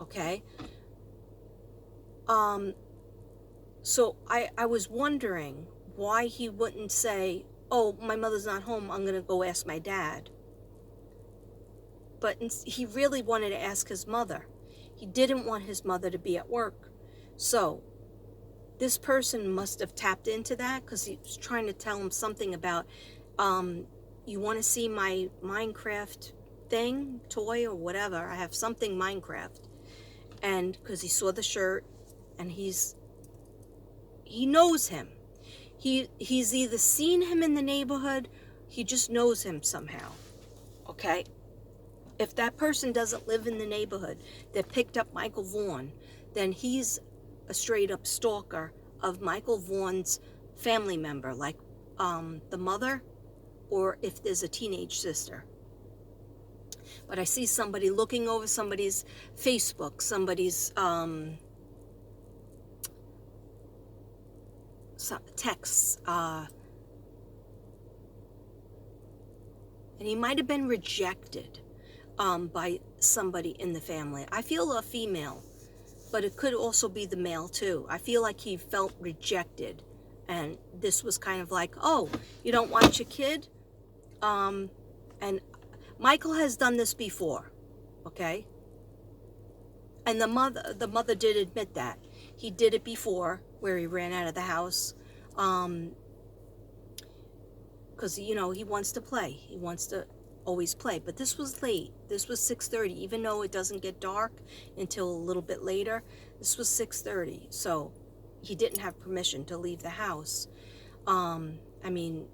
okay? So I was wondering why he wouldn't say, oh, my mother's not home, I'm gonna go ask my dad. But he really wanted to ask his mother. He didn't want his mother to be at work. So this person must have tapped into that, because he was trying to tell him something about, you want to see my Minecraft thing, toy, or whatever. I have something Minecraft. And because he saw the shirt, and he knows him. He's either seen him in the neighborhood, he just knows him somehow. Okay? If that person doesn't live in the neighborhood that picked up Michael Vaughn, then he's a straight up stalker of Michael Vaughn's family member, like the mother, or if there's a teenage sister. But I see somebody looking over somebody's Facebook, somebody's texts, and he might have been rejected by somebody in the family. I feel a female, but it could also be the male too. I feel like he felt rejected, and this was kind of like, oh, you don't want your kid? And Michael has done this before, okay? And the mother did admit that. He did it before, where he ran out of the house, because, you know, he wants to play. He wants to always play. But this was late. This was 6:30, even though it doesn't get dark until a little bit later. This was 6:30, so he didn't have permission to leave the house. I mean,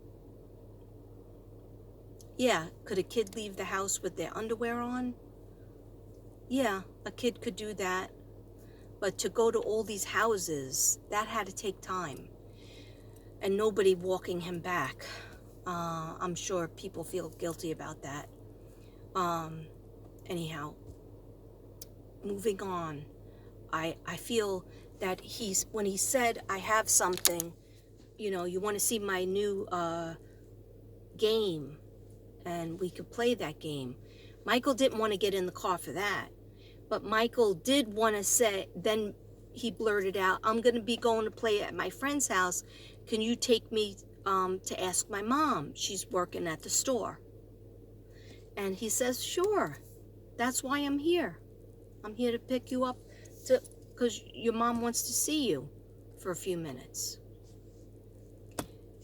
yeah, could a kid leave the house with their underwear on? Yeah, a kid could do that. But to go to all these houses, that had to take time. And nobody walking him back. I'm sure people feel guilty about that. Anyhow, moving on. I feel that when he said, I have something, you know, you want to see my new game, and we could play that game. Michael didn't want to get in the car for that. But Michael did want to say, then he blurted out, I'm going to be going to play at my friend's house. Can you take me to ask my mom? She's working at the store. And he says, sure. That's why I'm here. I'm here to pick you up because your mom wants to see you for a few minutes.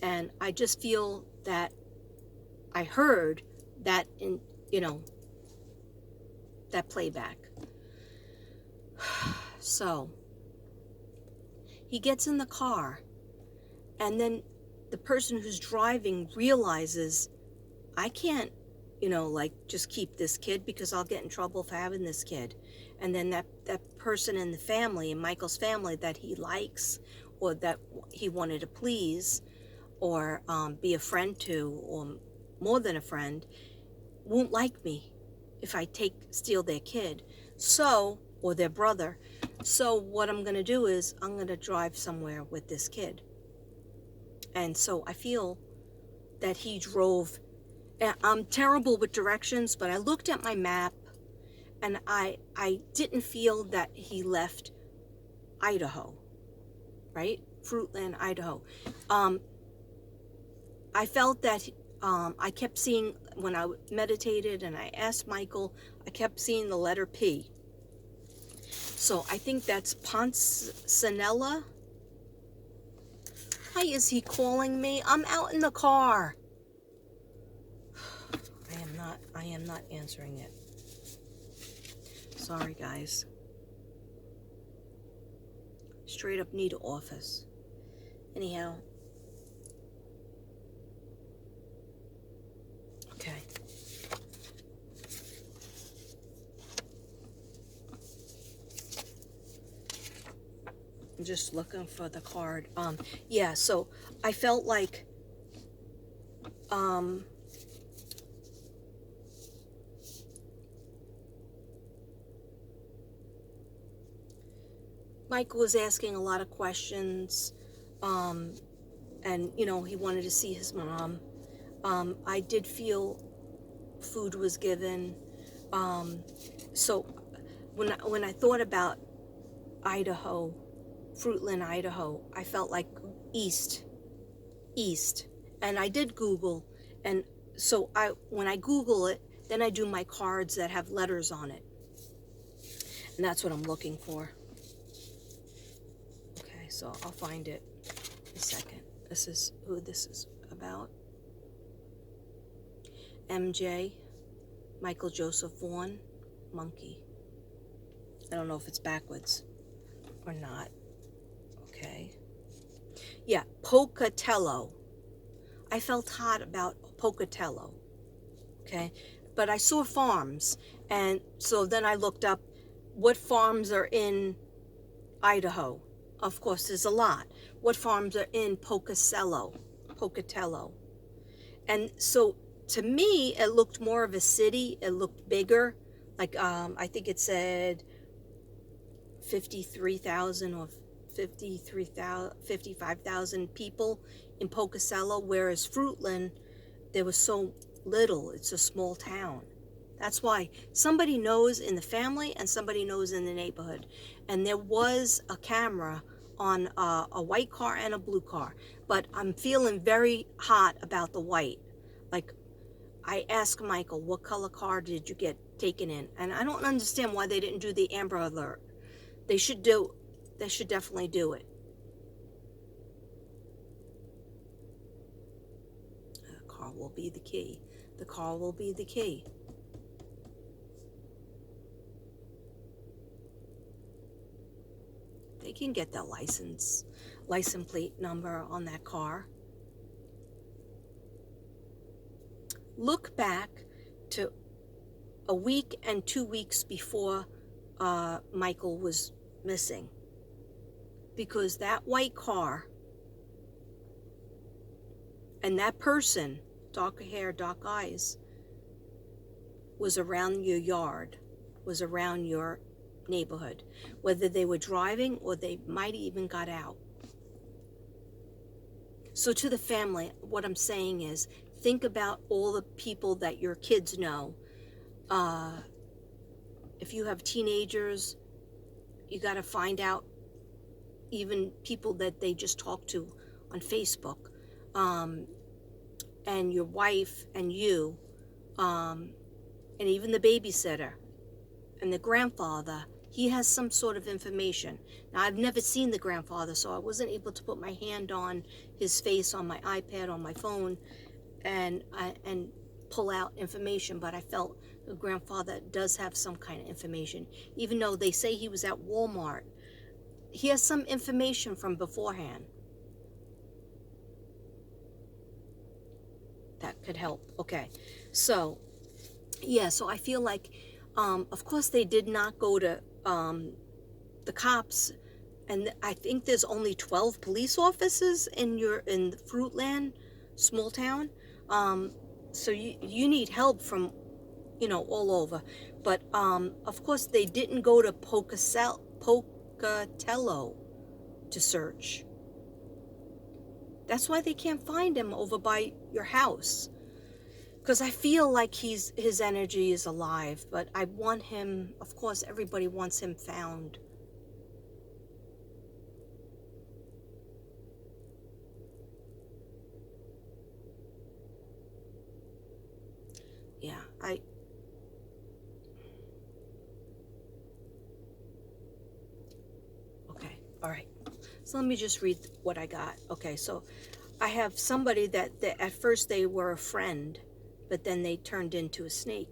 And I just feel that I heard that in, you know, that playback. So he gets in the car, and then the person who's driving realizes, I can't, you know, like, just keep this kid because I'll get in trouble for having this kid. And then that person in the family, in Michael's family, that he likes, or that he wanted to please, or be a friend to, or more than a friend, won't like me if I steal their kid, so, or their brother. So what I'm going to do is I'm going to drive somewhere with this kid. And so I feel that he drove. I'm terrible with directions, but I looked at my map, and I didn't feel that he left Idaho, right? Fruitland, Idaho. I felt that I kept seeing, when I meditated and I asked Michael, I kept seeing the letter P. So I think that's Poncinella. Why is he calling me? I'm out in the car. I am not answering it. Sorry, guys. Straight up need an office. Anyhow. Okay. I'm just looking for the card. Yeah, so I felt like Michael was asking a lot of questions, and, you know, he wanted to see his mom. I did feel food was given. So when I thought about Idaho, Fruitland, Idaho, I felt like east, east. And I did Google, and so when I Google it, then I do my cards that have letters on it. And that's what I'm looking for. Okay, so I'll find it in a second. This is who this is about. MJ, Michael Joseph Vaughn, monkey. I don't know if it's backwards or not. Okay. Yeah, Pocatello. I felt hot about Pocatello. Okay. But I saw farms. And so then I looked up what farms are in Idaho. Of course, there's a lot. What farms are in Pocatello? And so to me, it looked more of a city. It looked bigger. Like, I think it said 53,000 or 55,000 people in Pocatello, whereas Fruitland, there was so little. It's a small town. That's why somebody knows in the family and somebody knows in the neighborhood. And there was a camera on a white car and a blue car, but I'm feeling very hot about the white. Like, I asked Michael, what color car did you get taken in? And I don't understand why they didn't do the Amber Alert. They should definitely do it. The car will be the key. The car will be the key. They can get the license plate number on that car. Look back to a week and 2 weeks before Michael was missing, because that white car and that person, dark hair, dark eyes, was around your yard, was around your neighborhood, whether they were driving or they might even got out. So to the family, what I'm saying is, think about all the people that your kids know. If you have teenagers, you got to find out even people that they just talk to on Facebook, and your wife and you, and even the babysitter and the grandfather. He has some sort of information. Now, I've never seen the grandfather, so I wasn't able to put my hand on his face on my iPad, on my phone, and pull out information, but I felt the grandfather does have some kind of information. Even though they say he was at Walmart, he has some information from beforehand that could help. Okay, so yeah, so I feel like, of course, they did not go to the cops, and I think there's only 12 police officers in Fruitland, small town. So you need help from, all over. But of course, they didn't go to Pocatello to search. That's why they can't find him over by your house. Because I feel like his energy is alive, but I want him, of course, everybody wants him found. Yeah, okay, all right. So let me just read what I got. Okay, so I have somebody that at first they were a friend, but then they turned into a snake.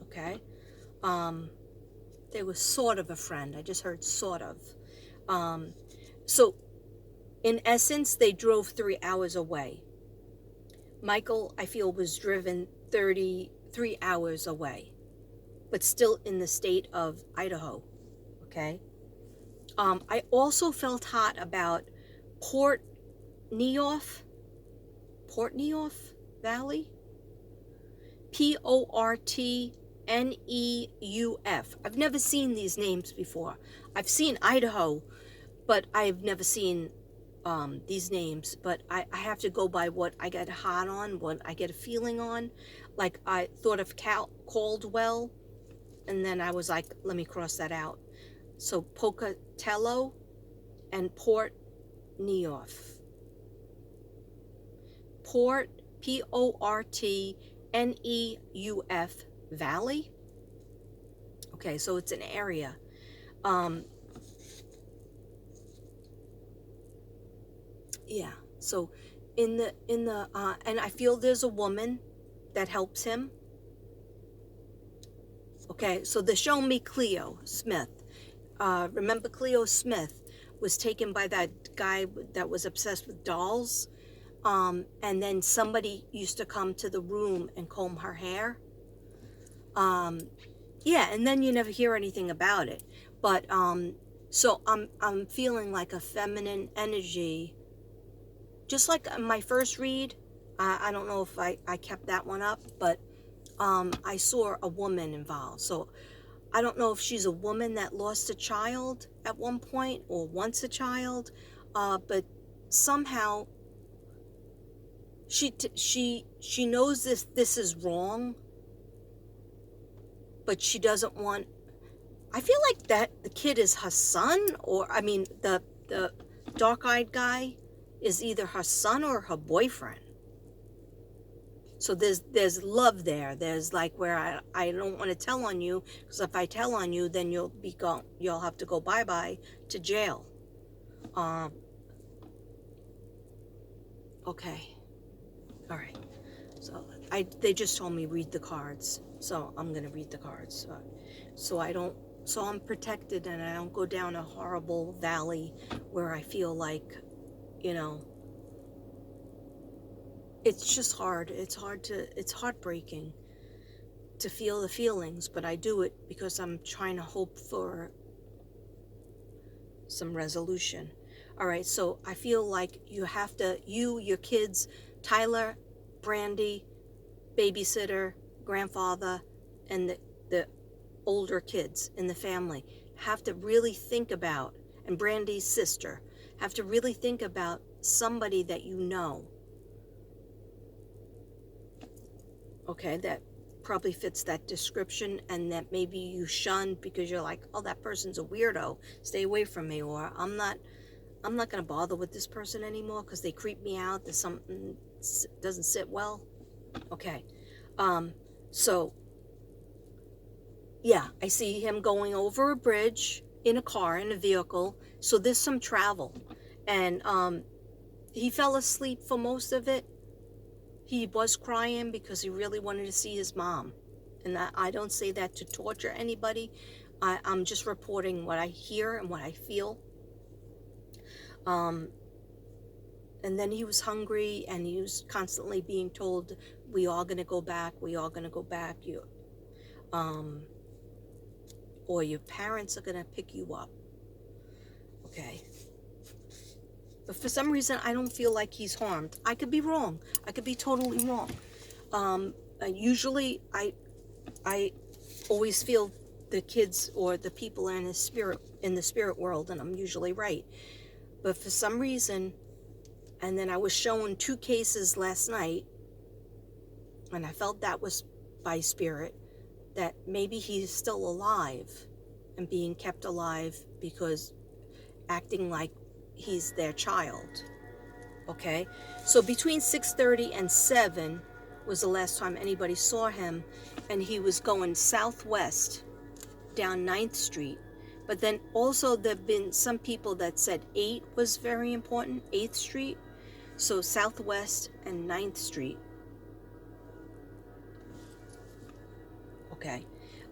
Okay, they were sort of a friend. I just heard sort of. So in essence, they drove 3 hours away. Michael, I feel, was driven 33 hours away, but still in the state of Idaho. Okay. I also felt hot about Port Neof Valley, Portneuf. I've never seen these names before. I've seen Idaho, but I've never seen these names. But I have to go by what I get hot on, what I get a feeling on. Like, I thought of Caldwell, and then I was like, let me cross that out. So Pocatello and Port Neuf. Port, Portneuf Valley. Okay, so it's an area. Yeah. So in the and I feel there's a woman that helps him. Okay, so they're showing me Cleo Smith. Remember Cleo Smith was taken by that guy that was obsessed with dolls? And then somebody used to come to the room and comb her hair. Yeah, and then you never hear anything about it. But so I'm feeling like a feminine energy, just like my first read. I don't know if I kept that one up, but I saw a woman involved. So I don't know if she's a woman that lost a child at one point or wants a child, but somehow she knows this is wrong, but she doesn't want. I feel like that the kid is her son, or I mean the dark-eyed guy is either her son or her boyfriend. So there's love there. There's like where I don't want to tell on you, because if I tell on you, then you'll have to go bye-bye to jail. Okay. All right. So they just told me read the cards. So I'm going to read the cards. So I'm protected and I don't go down a horrible valley where I feel like, it's just hard. It's heartbreaking to feel the feelings, but I do it because I'm trying to hope for some resolution. All right, so I feel like you have to, your kids, Tyler, Brandy, babysitter, grandfather, and the older kids in the family have to really think about, and Brandy's sister, have to really think about somebody that you know. Okay, that probably fits that description, and that maybe you shun because you're like, oh, that person's a weirdo, stay away from me, or I'm not going to bother with this person anymore because they creep me out, there's something doesn't sit well. Okay, so yeah, I see him going over a bridge in a car, in a vehicle, so there's some travel, and he fell asleep for most of it. He was crying because he really wanted to see his mom. And I don't say that to torture anybody. I'm just reporting what I hear and what I feel. And then he was hungry and he was constantly being told, we are going to go back. We are going to go back. Or your parents are going to pick you up. Okay. But for some reason, I don't feel like he's harmed. I could be wrong. I could be totally wrong. Usually, I always feel the kids or the people are in the spirit world, and I'm usually right. But for some reason, and then I was shown 2 cases last night, and I felt that was by spirit, that maybe he's still alive and being kept alive because acting like he's their child. Okay, so between 6:30 and 7 was the last time anybody saw him, and he was going southwest down 9th Street. But then also there have been some people that said 8 was very important, 8th Street. So southwest and 9th Street. Okay,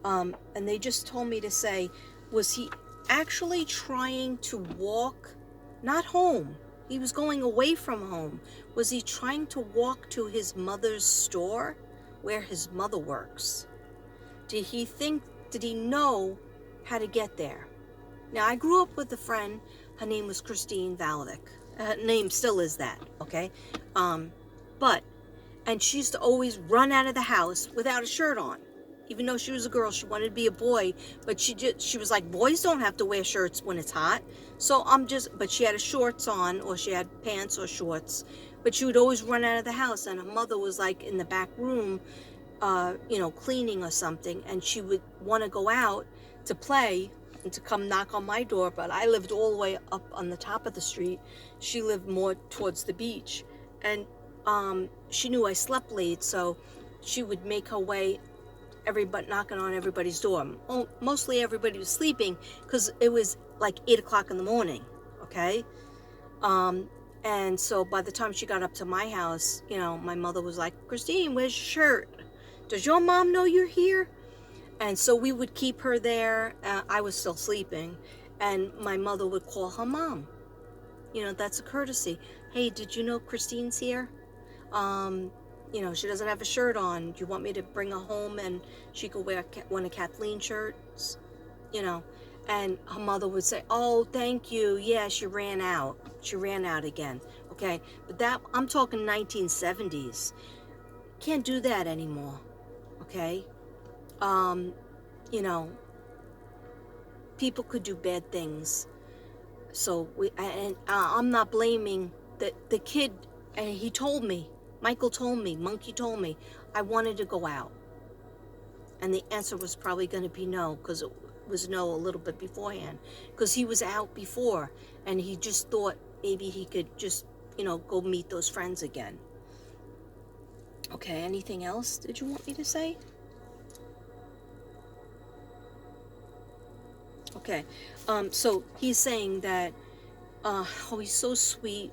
and they just told me to say, was he actually trying to walk, not home, he was going away from home. Was he trying to walk to his mother's store where his mother works? Did he know how to get there? Now, I grew up with a friend, her name was Christine Valadic. Her name still is that, okay? And she used to always run out of the house without a shirt on. Even though she was a girl, she wanted to be a boy, but she was like, boys don't have to wear shirts when it's hot. So but she had shorts on, or she had pants or shorts, but she would always run out of the house, and her mother was like in the back room cleaning or something, and she would want to go out to play and to come knock on my door, but I lived all the way up on the top of the street. She lived more towards the beach, and she knew I slept late, so she would make her way, knocking on everybody's door. Mostly everybody was sleeping because it was like 8 o'clock in the morning, okay? And so by the time she got up to my house, my mother was like, Christine, where's your shirt? Does your mom know you're here? And so we would keep her there. I was still sleeping, and my mother would call her mom. That's a courtesy. Hey, did you know Christine's here? She doesn't have a shirt on. Do you want me to bring her home and she could wear one of Kathleen's shirts? And her mother would say, oh, thank you. Yeah, she ran out. She ran out again. Okay, but I'm talking 1970s. Can't do that anymore. Okay? People could do bad things. So I'm not blaming the kid. And he told me, Michael told me, Monkey told me, I wanted to go out. And the answer was probably going to be no, because it was no a little bit beforehand. Because he was out before, and he just thought maybe he could just, go meet those friends again. Okay, anything else did you want me to say? Okay, so he's saying that, he's so sweet,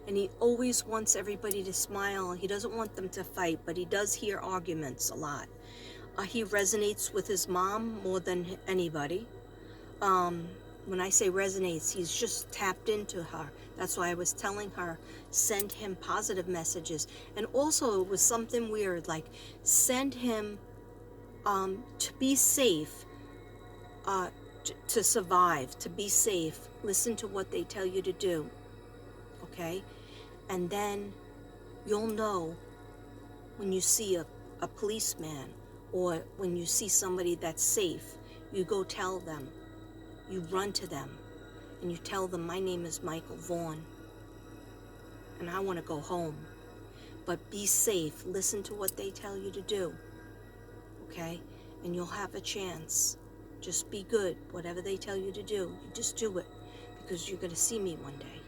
and he always wants everybody to smile. He doesn't want them to fight, but he does hear arguments a lot. He resonates with his mom more than anybody. When I say resonates, he's just tapped into her. That's why I was telling her, send him positive messages. And also, it was something weird, like send him to be safe, to survive, to be safe. Listen to what they tell you to do. Okay? And then you'll know when you see a policeman or when you see somebody that's safe, you go tell them. You run to them and you tell them, my name is Michael Vaughn and I want to go home. But be safe. Listen to what they tell you to do. Okay? And you'll have a chance. Just be good. Whatever they tell you to do, you just do it, because you're going to see me one day.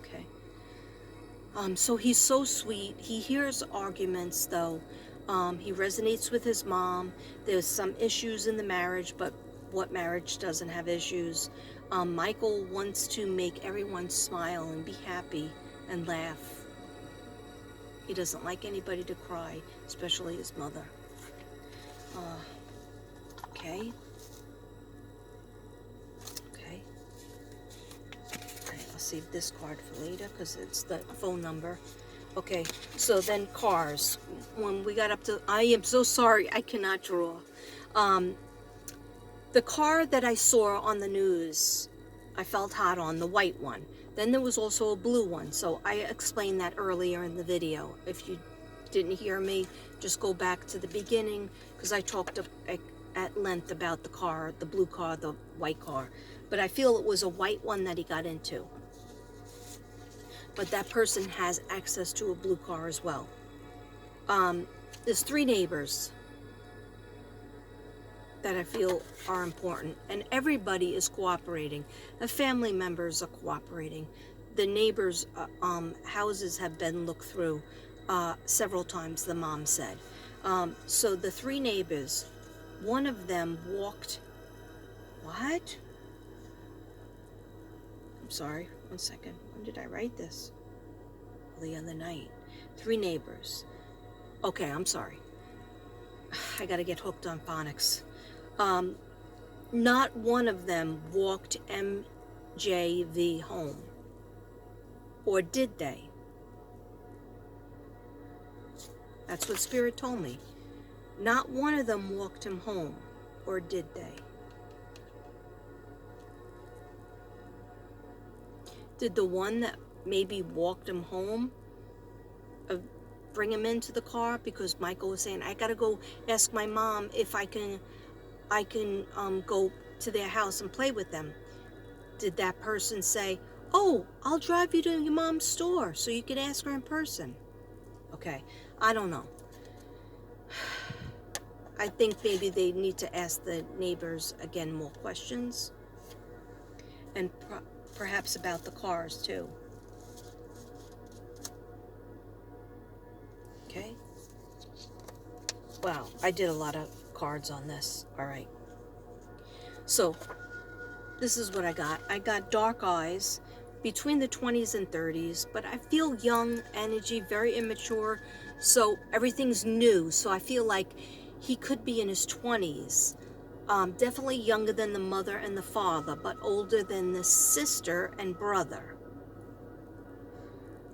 Okay? So he's so sweet. He hears arguments, though. He resonates with his mom. There's some issues in the marriage, but what marriage doesn't have issues? Michael wants to make everyone smile and be happy and laugh. He doesn't like anybody to cry, especially his mother. Okay. I'll save this card for later because it's the phone number. Okay, so then cars. When we got up to, I am so sorry, I cannot draw. The car that I saw on the news, I felt hot on, the white one. Then there was also a blue one, so I explained that earlier in the video. If you didn't hear me, just go back to the beginning, because I talked at length about the car, the blue car, the white car. But I feel it was a white one that he got into. But that person has access to a blue car as well. There's 3 neighbors that I feel are important, and everybody is cooperating. The family members are cooperating. The neighbors' houses have been looked through several times, the mom said. So the 3 neighbors, one of them walked, what? I'm sorry, one second. When did I write this? The other night. 3 neighbors. Okay, I'm sorry. I gotta get hooked on phonics. Not one of them walked MJV home. Or did they? That's what Spirit told me. Not one of them walked him home. Or did they? Did the one that maybe walked him home bring him into the car? Because Michael was saying, I gotta go ask my mom if I can go to their house and play with them. Did that person say, oh, I'll drive you to your mom's store so you can ask her in person? Okay, I don't know. I think maybe they need to ask the neighbors again more questions, and perhaps about the cars too. Okay. Wow, I did a lot of cards on this. All right. So this is what I got. I got dark eyes, between the 20s and 30s, but I feel young energy, very immature. So everything's new. So I feel like he could be in his 20s. Definitely younger than the mother and the father, but older than the sister and brother.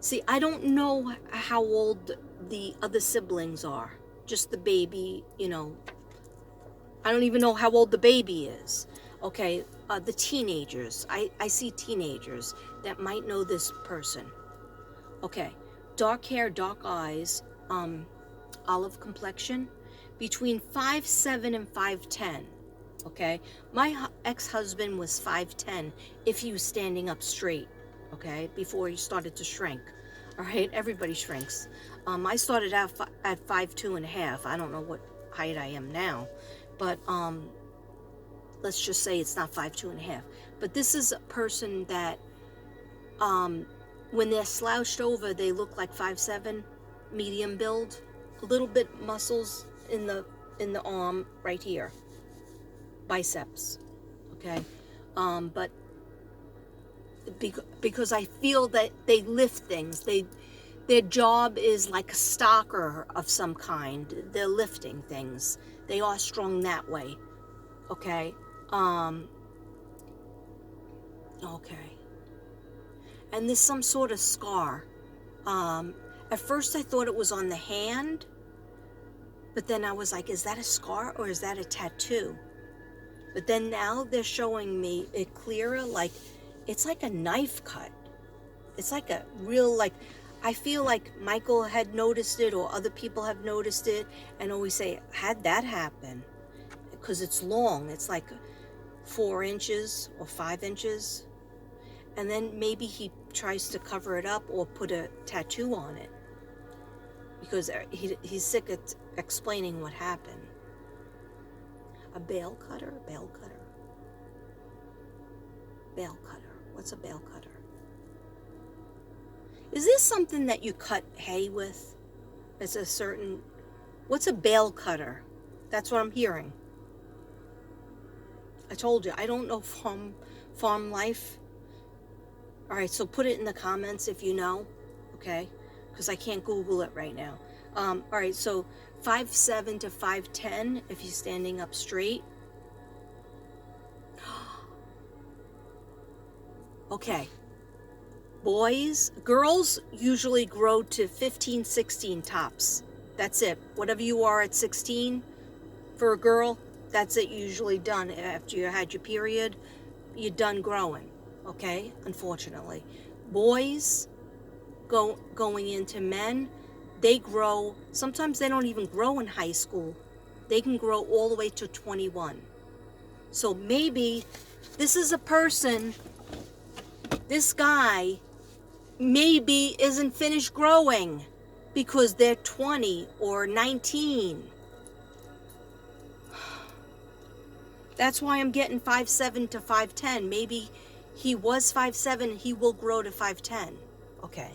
See, I don't know how old the other siblings are. Just the baby, you know. I don't even know how old the baby is. Okay, the teenagers. I see teenagers that might know this person. Okay, dark hair, dark eyes, olive complexion, between 5'7" and 5'10". Okay, my ex-husband was 5'10" if he was standing up straight. Okay, before he started to shrink. All right, everybody shrinks. I started out at 5'2.5". I don't know what height I am now, but let's just say it's not 5'2.5". But this is a person that, when they're slouched over, they look like 5'7", medium build, a little bit muscles in the arm right here, biceps. Okay, but because I feel that they lift things, their job is like a stocker of some kind. They're lifting things. They are strong that way. Okay. Okay. And there's some sort of scar. At first I thought it was on the hand, but then I was like, is that a scar or is that a tattoo? But then now they're showing me it clearer, like it's like a knife cut. It's like a real, like, I feel like Michael had noticed it or other people have noticed it and always say, how'd that happen? Because it's long. It's like 4 inches or 5 inches. And then maybe he tries to cover it up or put a tattoo on it. Because he's sick of explaining what happened. A bail cutter? A bail cutter. Bail cutter. What's a bail cutter? Is this something that you cut hay with? It's a certain... What's a bail cutter? That's what I'm hearing. I told you, I don't know farm life. All right, so put it in the comments if you know, okay? Because I can't Google it right now. All right, so 5'7" to 5'10" if he's standing up straight. Okay. Girls usually grow to 15, 16 tops. That's it. Whatever you are at 16 for a girl, that's it, usually done. After you had your period, you're done growing. Okay, unfortunately. Boys going into men, they grow, sometimes they don't even grow in high school. They can grow all the way to 21. So maybe this is a person, this guy maybe isn't finished growing because they're 20 or 19. That's why I'm getting 5'7" to 5'10". Maybe he was 5'7", he will grow to 5'10". Okay,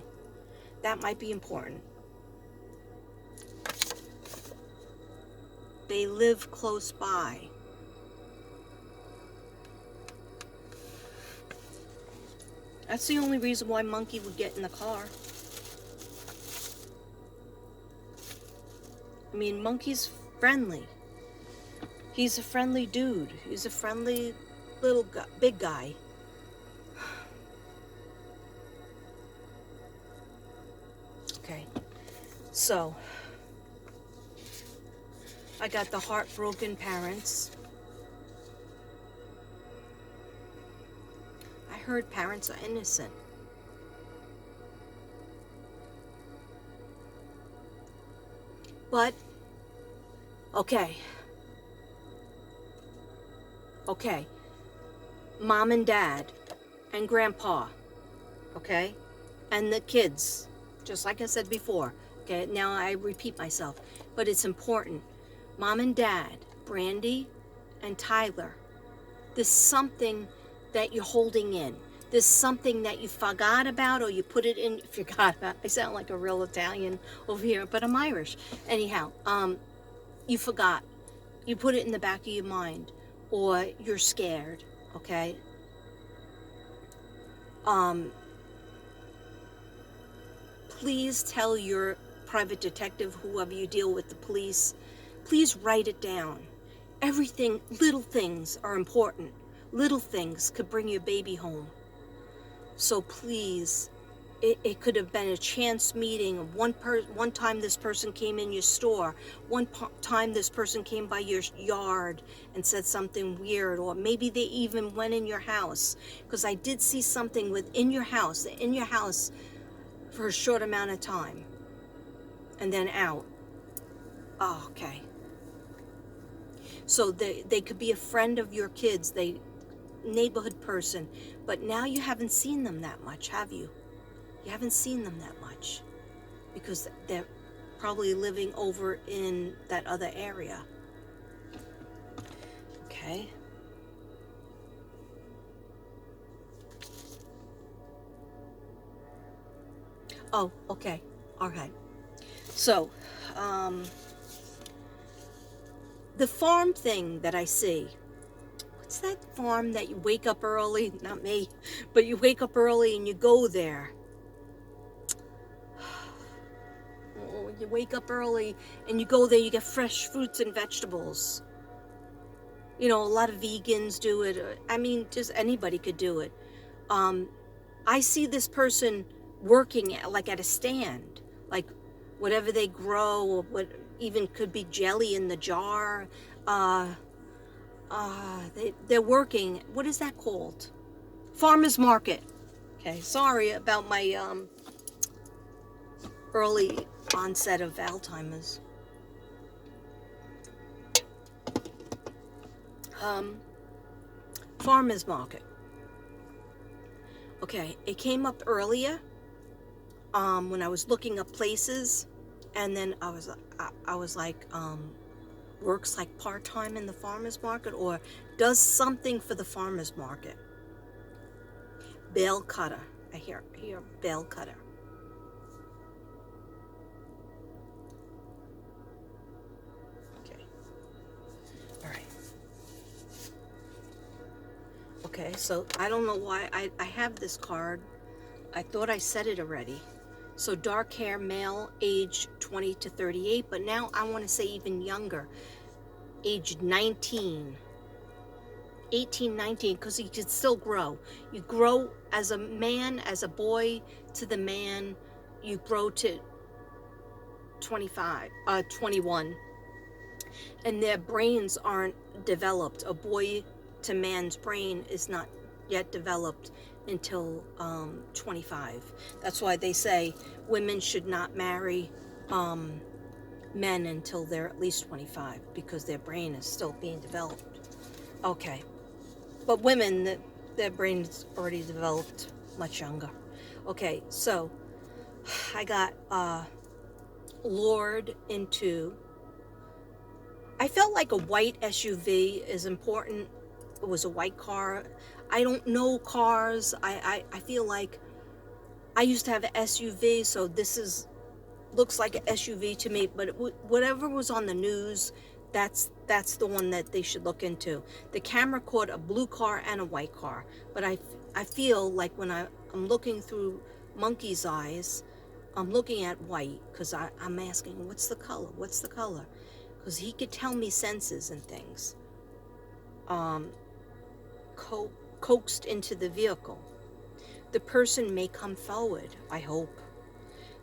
that might be important. They live close by. That's the only reason why Monkey would get in the car. I mean, Monkey's friendly. He's a friendly dude. He's a friendly little guy, big guy. Okay, so I got the heartbroken parents. I heard parents are innocent. But, okay, mom and dad and grandpa, okay, and the kids, just like I said before, okay, now I repeat myself, but it's important. Mom and Dad, Brandy and Tyler, there's something that you're holding in. There's something that you forgot about, or you put it in, forgot about. I sound like a real Italian over here, but I'm Irish. Anyhow, you forgot. You put it in the back of your mind, or you're scared, okay? Please tell your private detective, whoever you deal with, the police, please write it down. Everything, little things are important. Little things could bring your baby home. So please, it could have been a chance meeting. One time this person came in your store. One time this person came by your yard and said something weird, or maybe they even went in your house. Because I did see something within your house, for a short amount of time, and then out. Oh, okay. So they could be a friend of your kids, neighborhood person, but now you haven't seen them that much, have you? You haven't seen them that much because they're probably living over in that other area. Okay. Oh, okay. All right. So, the farm thing that I see, what's that farm that you wake up early? Not me, but you wake up early and you go there. You wake up early and you go there, you get fresh fruits and vegetables. You know, a lot of vegans do it. I mean, just anybody could do it. I see this person working at a stand, like whatever they grow, or what even could be jelly in the jar. They're working. What is that called? Farmer's market. Okay, sorry about my early onset of Alzheimer's. Farmer's market. Okay, it came up earlier when I was looking up places, and then I was like, works like part-time in the farmer's market, or does something for the farmer's market. Bale cutter. I hear bale cutter. Okay. All right. Okay, so I don't know why I have this card. I thought I said it already. So dark hair, male, age 20 to 38, but now I want to say even younger, age 19, 18, 19, because he could still grow. You grow as a man, as a boy to the man, you grow to 21, and their brains aren't developed. A boy to man's brain is not yet developed until 25. That's why they say women should not marry men until they're at least 25, because their brain is still being developed. Okay, but women, their brain's already developed much younger. Okay, so I got lured into, I felt like a white SUV is important. It was a white car. I don't know cars. I feel like I used to have an SUV, so this looks like an SUV to me, but whatever was on the news, that's the one that they should look into. The camera caught a blue car and a white car, but I feel like when I'm looking through monkey's eyes, I'm looking at white, because I'm asking, what's the color? What's the color? Because he could tell me senses and things. Coaxed into the vehicle. The person may come forward, I hope.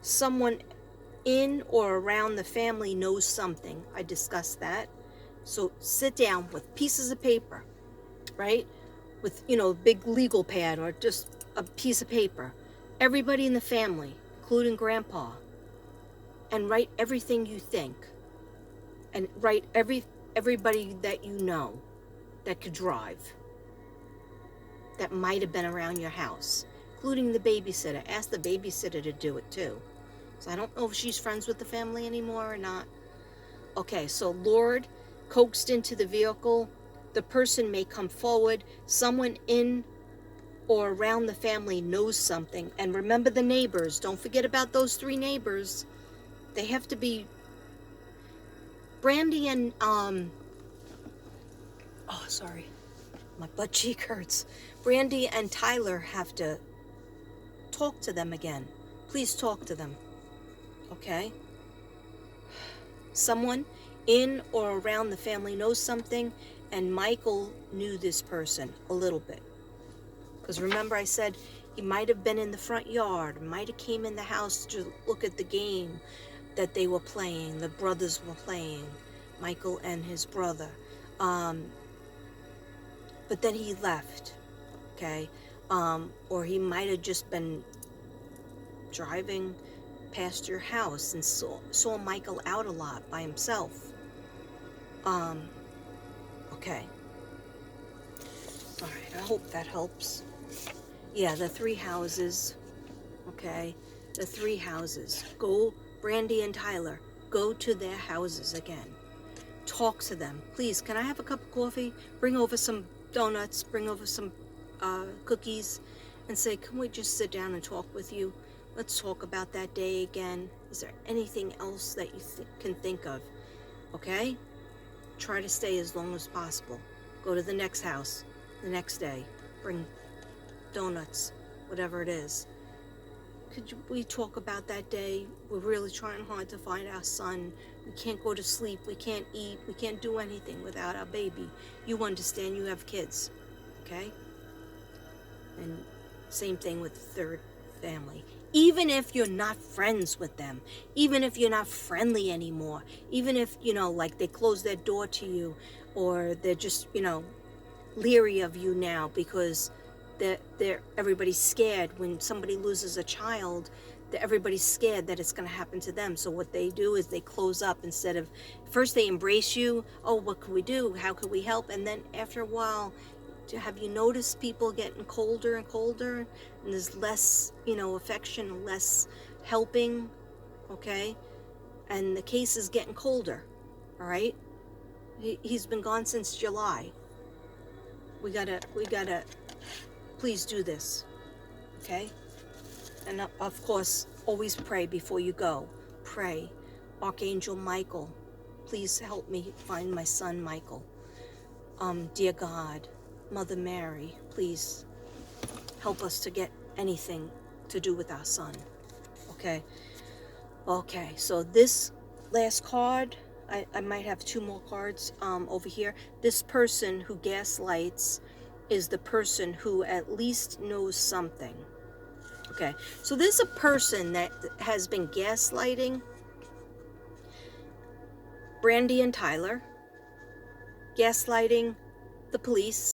Someone in or around the family knows something. I discussed that. So sit down with pieces of paper, right? With, a big legal pad or just a piece of paper. Everybody in the family, including Grandpa, and write everything you think. And write everybody that you know that could drive, that might have been around your house, including the babysitter. Ask the babysitter to do it too. So I don't know if she's friends with the family anymore or not. Okay, so lured, coaxed into the vehicle. The person may come forward. Someone in or around the family knows something. And remember the neighbors. Don't forget about those 3 neighbors. They have to be Brandy and oh, sorry. My butt cheek hurts. Brandy and Tyler have to talk to them again. Please talk to them. Okay? Someone in or around the family knows something, and Michael knew this person a little bit. Because remember I said he might have been in the front yard, might have came in the house to look at the game that they were playing, the brothers were playing, Michael and his brother. But then he left, okay? Or he might have just been driving past your house and saw Michael out a lot by himself. Okay. All right, I hope that helps. Yeah, the 3 houses, okay? The 3 houses. Go, Brandy and Tyler, go to their houses again. Talk to them. Please, can I have a cup of coffee? Bring over some donuts, bring over some cookies, and say, can we just sit down and talk with you? Let's talk about that day again. Is there anything else that you can think of? Okay? Try to stay as long as possible. Go to the next house the next day. Bring donuts, whatever it is. We talk about that day? We're really trying hard to find our son. We can't go to sleep. We can't eat. We can't do anything without our baby. You understand, you have kids, okay? And same thing with the 3rd family. Even if you're not friends with them, even if you're not friendly anymore, even if, like they close their door to you, or they're just, leery of you now because everybody's scared. When somebody loses a child, everybody's scared that it's going to happen to them. So what they do is they close up. Instead of first they embrace you. Oh, what can we do? How can we help? And then after a while, have you noticed people getting colder and colder, and there's less affection, less helping? Okay, and the case is getting colder. All right, he's been gone since July. We gotta please do this, okay? And of course, always pray before you go. Pray. Archangel Michael, please help me find my son Michael. Dear God, Mother Mary, please help us to get anything to do with our son. Okay? Okay, so this last card, I might have 2 more cards over here. This person who gaslights is the person who at least knows something. Okay, so there's a person that has been gaslighting Brandy and Tyler, gaslighting the police,